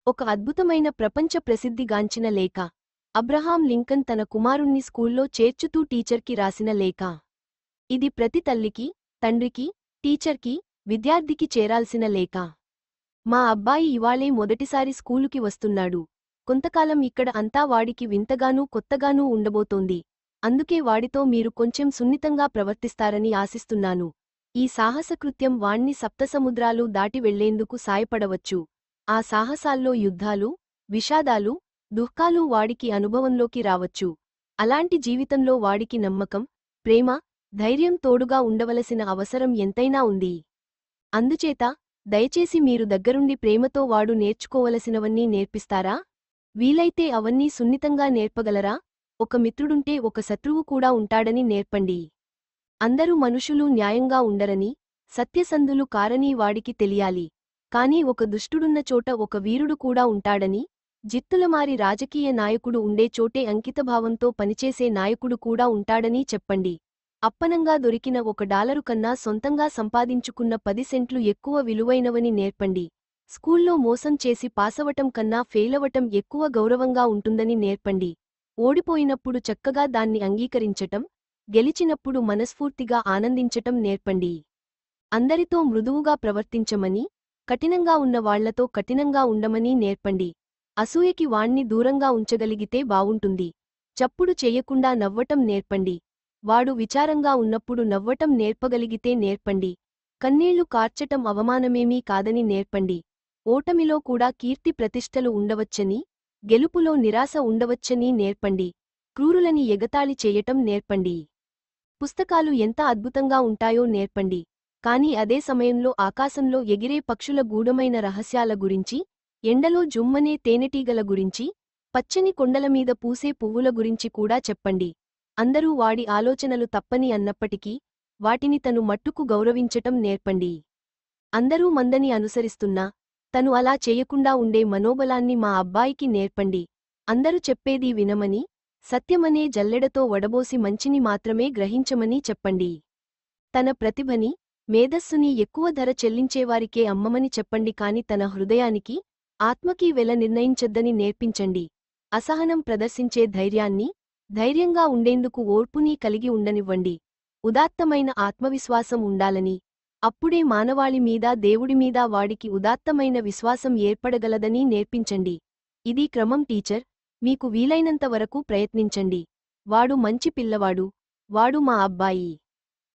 ఒక అద్భుతమైన ప్రపంచ ప్రసిద్ధిగాంచిన లేఖ. అబ్రహాం లింకన్ తన కుమారుణ్ణి స్కూల్లో చేర్చుతూ టీచర్కి రాసిన లేఖ. ఇది ప్రతి తల్లికి, తండ్రికి, టీచర్కి, విద్యార్థికి చేరాల్సిన లేఖ. మా అబ్బాయి ఇవాళే మొదటిసారి స్కూలుకి వస్తున్నాడు. కొంతకాలం ఇక్కడ అంతా వాడికి వింతగానూ కొత్తగానూ ఉండబోతోంది. అందుకే వాడితో మీరు కొంచెం సున్నితంగా ప్రవర్తిస్తారని ఆశిస్తున్నాను. ఈ సాహసకృత్యం వాణ్ణి సప్తసముద్రాలు దాటి వెళ్లేందుకు సాయపడవచ్చు. ఆ సాహసాల్లో యుద్ధాలు, విషాదాలు, దుఃఖాలు వాడికి అనుభవంలోకి రావచ్చు. అలాంటి జీవితంలో వాడికి నమ్మకం, ప్రేమ, ధైర్యం తోడుగా ఉండవలసిన అవసరం ఎంతైనా ఉంది. అందుచేత దయచేసి మీరు దగ్గరుండి ప్రేమతో వాడు నేర్చుకోవలసినవన్నీ నేర్పిస్తారా? వీలైతే అవన్నీ సున్నితంగా నేర్పగలరా? ఒక మిత్రుడుంటే ఒక శత్రువు కూడా ఉంటాడని నేర్పండి. అందరూ మనుషులు న్యాయంగా ఉండరని, సత్యసంధులు కారని వాడికి తెలియాలి. కాని ఒక దుష్టుడున్న చోట ఒక వీరుడు కూడా ఉంటాడని, జిత్తులమారి రాజకీయ నాయకుడు ఉండే చోటే అంకితభావంతో పనిచేసే నాయకుడు కూడా ఉంటాడని చెప్పండి. అప్పనంగా దొరికిన $1 కన్నా సొంతంగా సంపాదించుకున్న 10 సెంట్లు ఎక్కువ విలువైనవని నేర్పండి. స్కూల్లో మోసం చేసి పాసవటం కన్నా ఫెయిలవటం ఎక్కువ గౌరవంగా ఉంటుందని నేర్పండి. ఓడిపోయినప్పుడు చక్కగా దాన్ని అంగీకరించటం, గెలిచినప్పుడు మనస్ఫూర్తిగా ఆనందించటం నేర్పండి. అందరితో మృదువుగా ప్రవర్తించమని, కఠినంగా ఉన్న వాళ్లతో కఠినంగా ఉండమని నేర్పండి. అసూయకి వాణ్ణి దూరంగా ఉంచగలిగితే బావుంటుంది. చప్పుడు చెయ్యకుండా నవ్వటం నేర్పండి. వాడు విచారంగా ఉన్నప్పుడు నవ్వటం నేర్పగలిగితే నేర్పండి. కన్నీళ్లు కార్చటం అవమానమేమీ కాదని నేర్పండి. ఓటమిలో కూడా కీర్తి ప్రతిష్టలు ఉండవచ్చని, గెలుపులో నిరాశ ఉండవచ్చని నేర్పండి. క్రూరులని ఎగతాళి చేయటం నేర్పండి. పుస్తకాలు ఎంత అద్భుతంగా ఉంటాయో నేర్పండి. కాని అదే సమయంలో ఆకాశంలో ఎగిరే పక్షుల గూఢమైన రహస్యాల గురించి, ఎండలో జుమ్మనే తేనెటీగల గురించి, పచ్చని కొండలమీద పూసే పువ్వుల గురించి కూడా చెప్పండి. అందరూ వాడి ఆలోచనలు తప్పని అన్నప్పటికీ, వాటిని తను మట్టుకు గౌరవించటం నేర్పండి. అందరూ మందని అనుసరిస్తున్నా, తను అలా చేయకుండా ఉండే మనోబలాన్ని మా అబ్బాయికి నేర్పండి. అందరూ చెప్పేది వినమని, సత్యమనే జల్లెడతో వడబోసి మంచిని మాత్రమే గ్రహించమని చెప్పండి. తన ప్రతిభని, మేధస్సుని ఎక్కువ ధర చెల్లించేవారికే అమ్మమని చెప్పండి. కాని తన హృదయానికి, ఆత్మకీ వెల నిర్ణయించొద్దని నేర్పించండి. అసహనం ప్రదర్శించే ధైర్యాన్ని, ధైర్యంగా ఉండేందుకు ఓర్పుని కలిగి ఉండనివ్వండి. ఉదాత్తమైన ఆత్మవిశ్వాసం ఉండాలని, అప్పుడే మానవాళి మీద దేవుడిమీద వాడికి ఉదాత్తమైన విశ్వాసం ఏర్పడగలదని నేర్పించండి. ఇది క్రమం టీచర్, మీకు వీలైనంత వరకు ప్రయత్నించండి. వాడు మంచి పిల్లవాడు. వాడు మా అబ్బాయి.